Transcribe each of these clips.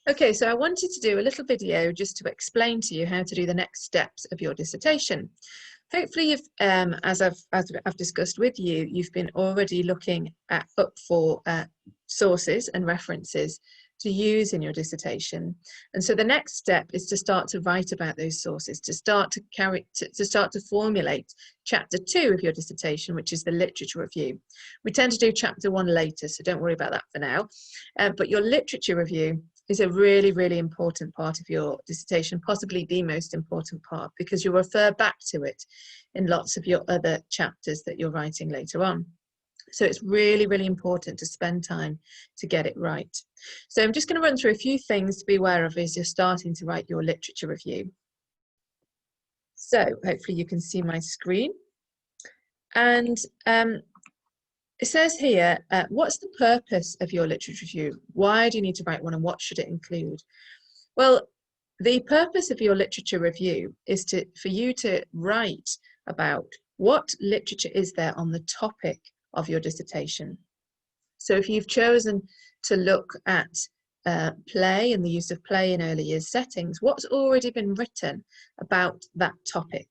Okay, so I wanted to do a little video just to explain to you how to do the next steps of your dissertation. Hopefully, you've, as I've discussed with you, you've been already looking up for sources and references to use in your dissertation. And so the next step is to start to write about those sources, to start to formulate chapter 2 of your dissertation, which is the literature review. We tend to do chapter 1 later, so don't worry about that for now. But your literature review is a really, really important part of your dissertation, possibly the most important part, because you'll refer back to it in lots of your other chapters that you're writing later on. So it's really, really important to spend time to get it right. So I'm just going to run through a few things to be aware of as you're starting to write your literature review. So hopefully you can see my screen. And it says here, what's the purpose of your literature review? Why do you need to write one, and what should it include? Well, the purpose of your literature review is for you to write about what literature is there on the topic of your dissertation. So if you've chosen to look at play and the use of play in early years settings, what's already been written about that topic?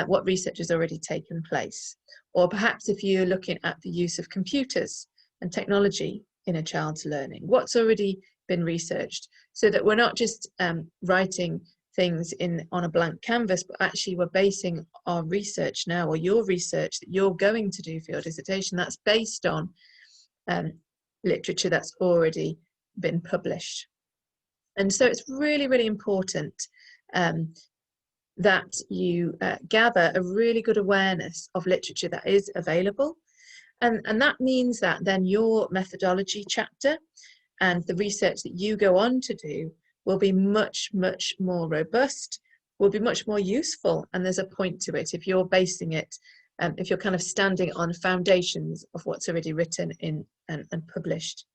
What research has already taken place? Or perhaps if you're looking at the use of computers and technology in a child's learning, what's already been researched, so that we're not just writing things on a blank canvas, but actually we're basing our research now, or your research that you're going to do for your dissertation, that's based on literature that's already been published. And so it's really, really important that you gather a really good awareness of literature that is available. And that means that then your methodology chapter and the research that you go on to do will be much, much more robust, will be much more useful. And there's a point to it if you're basing it, if you're kind of standing on foundations of what's already written in and published.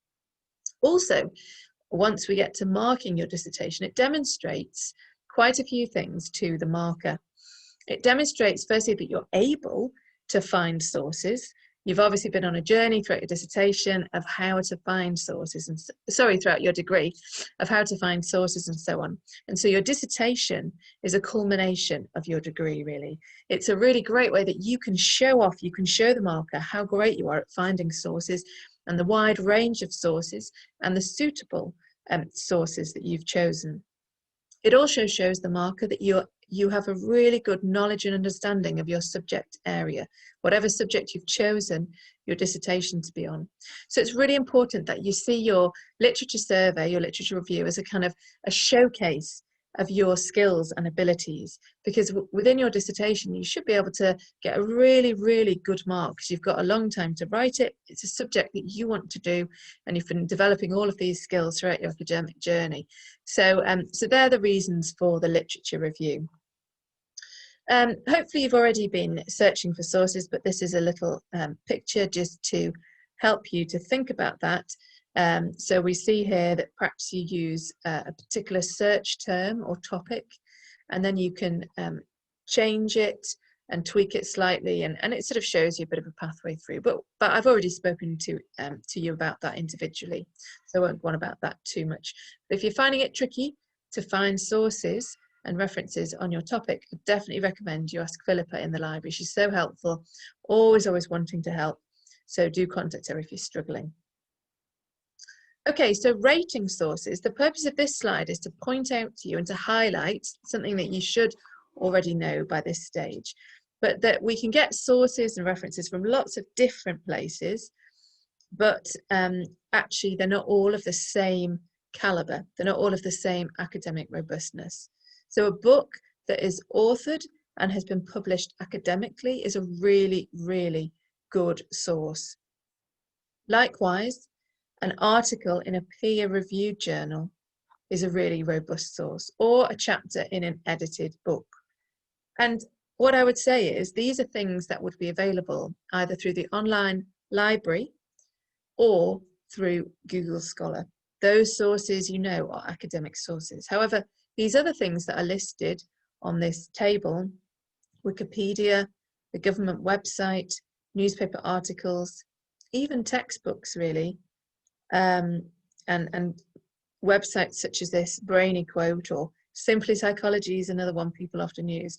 Also, once we get to marking your dissertation, it demonstrates quite a few things to the marker. It demonstrates firstly that you're able to find sources. You've obviously been on a journey throughout your dissertation of how to find sources, and throughout your degree of how to find sources and so on. And so your dissertation is a culmination of your degree, really. It's a really great way that you can show off, you can show the marker how great you are at finding sources and the wide range of sources and the suitable sources that you've chosen. It also shows the marker that you have a really good knowledge and understanding of your subject area, whatever subject you've chosen your dissertation to be on. So it's really important that you see your literature survey, your literature review, as a kind of a showcase of your skills and abilities, because within your dissertation you should be able to get a really, really good mark because you've got a long time to write it. It's a subject that you want to do, and you've been developing all of these skills throughout your academic journey. So they're the reasons for the literature review. Hopefully you've already been searching for sources, but this is a little picture just to help you to think about that. So we see here that perhaps you use a particular search term or topic, and then you can change it and tweak it slightly, and it sort of shows you a bit of a pathway through. But I've already spoken to you about that individually, so I won't go on about that too much. But if you're finding it tricky to find sources and references on your topic, I definitely recommend you ask Philippa in the library. She's so helpful, always wanting to help. So do contact her if you're struggling. Okay, so rating sources. The purpose of this slide is to point out to you and to highlight something that you should already know by this stage, but that we can get sources and references from lots of different places, but actually they're not all of the same caliber. They're not all of the same academic robustness. So a book that is authored and has been published academically is a really, really good source. Likewise, an article in a peer-reviewed journal is a really robust source, or a chapter in an edited book. And what I would say is these are things that would be available either through the online library or through Google Scholar. Those sources, you know, are academic sources. However, these other things that are listed on this table, Wikipedia, the government website, newspaper articles, even textbooks really, and websites such as this, Brainy Quote or Simply Psychology is another one people often use.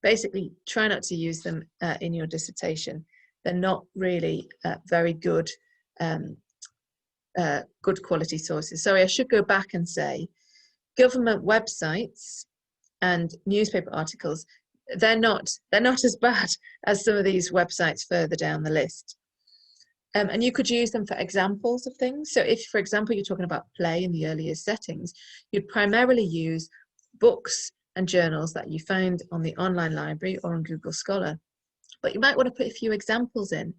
Basically, try not to use them in your dissertation. They're not really very good, good quality sources. Sorry, I should go back and say government websites and newspaper articles, they're not as bad as some of these websites further down the list. And you could use them for examples of things. So if, for example, you're talking about play in the earlier settings, you'd primarily use books and journals that you find on the online library or on Google Scholar. But you might want to put a few examples in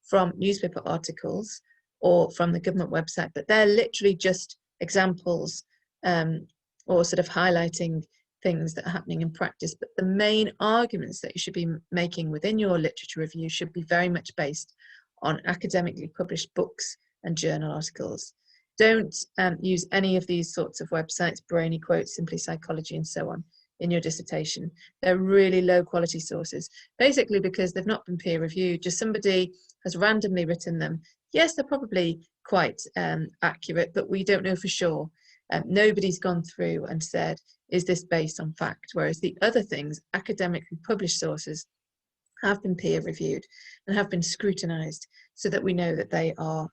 from newspaper articles or from the government website, but they're literally just examples or sort of highlighting things that are happening in practice. But the main arguments that you should be making within your literature review should be very much based on academically published books and journal articles. Don't use any of these sorts of websites, Brainy Quotes, Simply Psychology, and so on, in your dissertation. They're really low quality sources, basically because they've not been peer reviewed. Just somebody has randomly written them. Yes, they're probably quite accurate, but we don't know for sure. Nobody's gone through and said, is this based on fact? Whereas the other things, academically published sources, have been peer reviewed and have been scrutinized so that we know that they are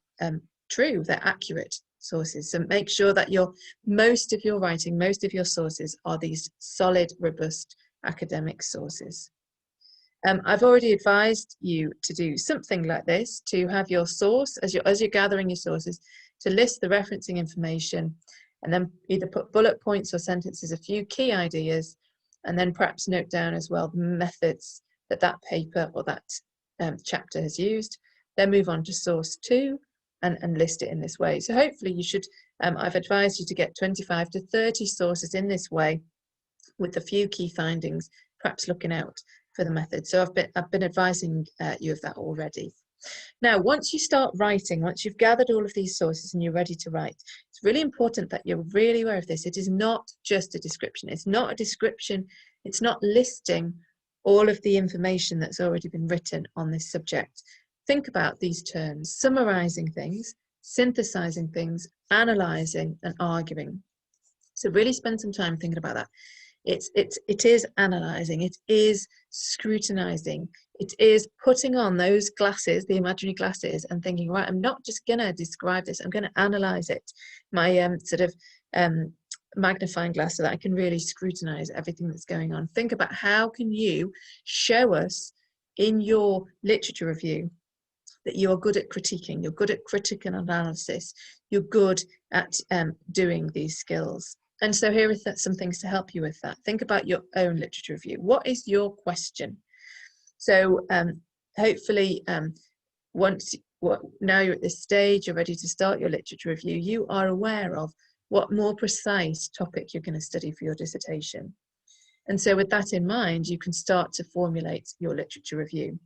true, they're accurate sources. So make sure that most of your writing, most of your sources are these solid, robust academic sources. I've already advised you to do something like this, to have your source, as you're gathering your sources, to list the referencing information and then either put bullet points or sentences, a few key ideas, and then perhaps note down as well the methods that paper or that chapter has used. Then move on to source 2 and list it in this way. So hopefully you should, I've advised you to get 25 to 30 sources in this way with a few key findings, perhaps looking out for the method. So I've been advising you of that already. Now, once you start writing, once you've gathered all of these sources and you're ready to write, it's really important that you're really aware of this. It is not just a description. It's not a description. It's not listing all of the information that's already been written on this subject. Think about these terms: summarizing things, synthesizing things, analyzing, and arguing. So really spend some time thinking about that. It is analyzing, it is scrutinizing, it is putting on those glasses, the imaginary glasses, and thinking, right, I'm not just going to describe this, I'm going to analyze it. My magnifying glass, so that I can really scrutinize everything that's going on. Think about how can you show us in your literature review that you are good at critiquing, you're good at critical analysis, you're good at doing these skills. And so here are some things to help you with that. Think about your own literature review. What is your question? So hopefully now you're at this stage, you're ready to start your literature review, you are aware of what more precise topic you're going to study for your dissertation. And so with that in mind, you can start to formulate your literature review.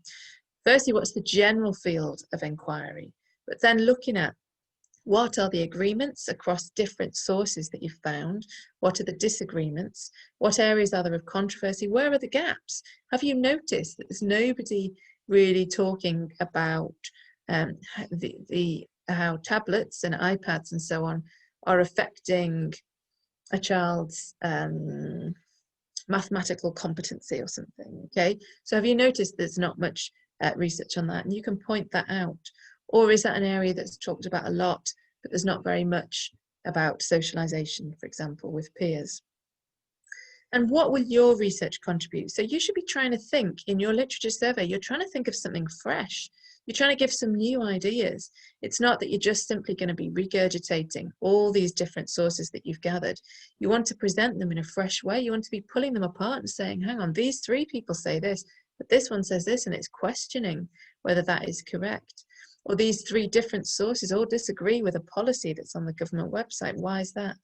Firstly, what's the general field of inquiry? But then looking at what are the agreements across different sources that you've found? What are the disagreements? What areas are there of controversy? Where are the gaps? Have you noticed that there's nobody really talking about how tablets and iPads and so on are affecting a child's mathematical competency or something? Okay, so have you noticed there's not much research on that, and you can point that out? Or is that an area that's talked about a lot, but there's not very much about socialization, for example, with peers? And what will your research contribute? So you should be trying to think in your literature survey, you're trying to think of something fresh. You're trying to give some new ideas. It's not that you're just simply going to be regurgitating all these different sources that you've gathered. You want to present them in a fresh way. You want to be pulling them apart and saying, hang on, these 3 people say this, but this one says this, and it's questioning whether that is correct. Or these 3 different sources all disagree with a policy that's on the government website. Why is that?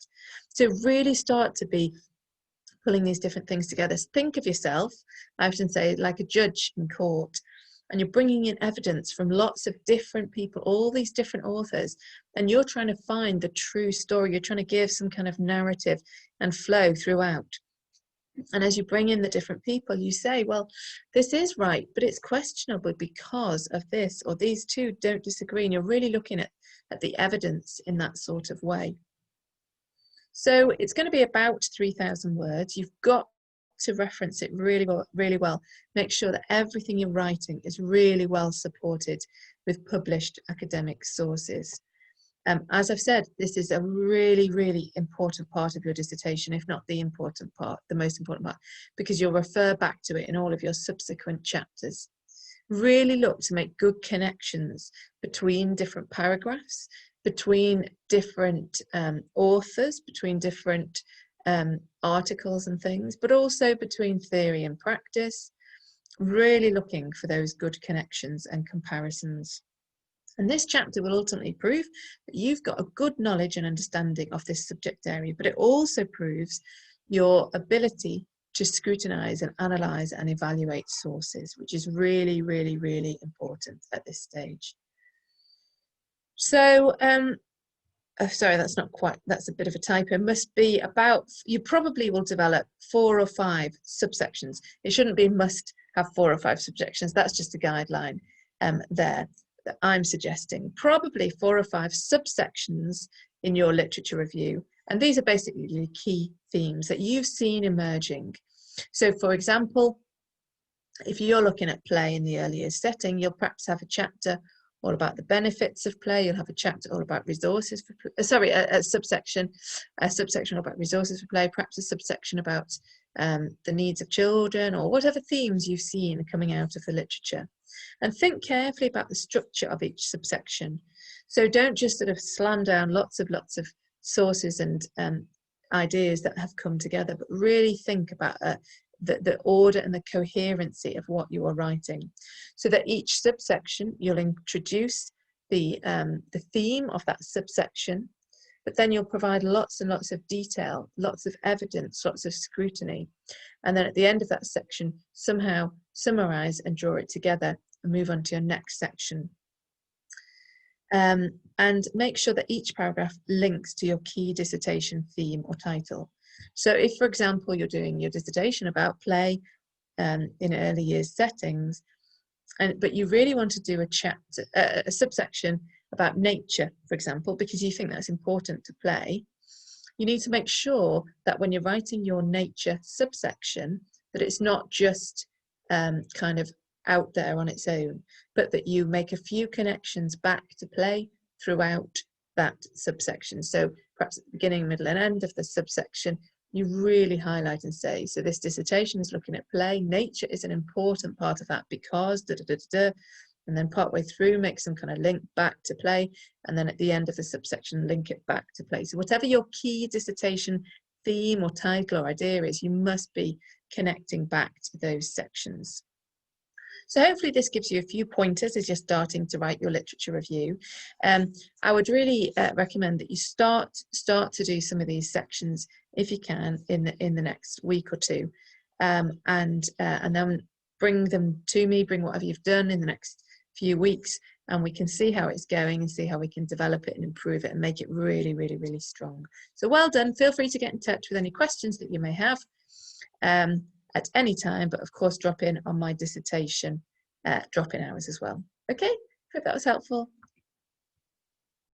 So really start to be pulling these different things together. Think of yourself, I often say, like a judge in court, and you're bringing in evidence from lots of different people, all these different authors, and you're trying to find the true story. You're trying to give some kind of narrative and flow throughout. And as you bring in the different people, you say, well, this is right, but it's questionable because of this, or these 2 don't disagree. And you're really looking at the evidence in that sort of way. So it's going to be about 3,000 words. You've got to reference it really well, really well. Make sure that everything you're writing is really well supported with published academic sources. As I've said, this is a really, really important part of your dissertation, if not the important part, the most important part, because you'll refer back to it in all of your subsequent chapters. Really look to make good connections between different paragraphs, between different authors, between different articles and things, but also between theory and practice, really looking for those good connections and comparisons. And this chapter will ultimately prove that you've got a good knowledge and understanding of this subject area, but it also proves your ability to scrutinize and analyze and evaluate sources, which is really, really, really important at this stage. So, sorry, that's not quite, that's a bit of a typo. Must be about, you probably will develop 4 or 5 subsections. It shouldn't be must have 4 or 5 subsections. That's just a guideline there that I'm suggesting. Probably 4 or 5 subsections in your literature review. And these are basically the key themes that you've seen emerging. So for example, if you're looking at play in the early years setting, you'll perhaps have a chapter all about the benefits of play. You'll have a chapter all about resources for, a subsection all about resources for play, perhaps a subsection about the needs of children, or whatever themes you've seen coming out of the literature. And think carefully about the structure of each subsection. So don't just sort of slam down lots of sources and ideas that have come together, but really think about the order and the coherency of what you are writing, so that each subsection you'll introduce the theme of that subsection, but then you'll provide lots and lots of detail, lots of evidence, lots of scrutiny, and then at the end of that section somehow summarize and draw it together and move on to your next section. And make sure that each paragraph links to your key dissertation theme or title. So if, for example, you're doing your dissertation about play in early years settings, but you really want to do a chapter, a subsection about nature, for example, because you think that's important to play, you need to make sure that when you're writing your nature subsection, that it's not just kind of out there on its own, but that you make a few connections back to play throughout that subsection. So perhaps at the beginning, middle and end of the subsection, you really highlight and say, so this dissertation is looking at play. Nature is an important part of that because da, da, da, da, da. And then partway through, make some kind of link back to play. And then at the end of the subsection, link it back to play. So whatever your key dissertation theme or title or idea is, you must be connecting back to those sections. So hopefully this gives you a few pointers as you're starting to write your literature review. I would really recommend that you start to do some of these sections if you can in the next week or two, and then bring them to me, bring whatever you've done in the next few weeks, and we can see how it's going and see how we can develop it and improve it and make it really, really, really strong. So well done. Feel free to get in touch with any questions that you may have at any time, but of course drop in on my dissertation drop-in hours as well. Okay, hope that was helpful.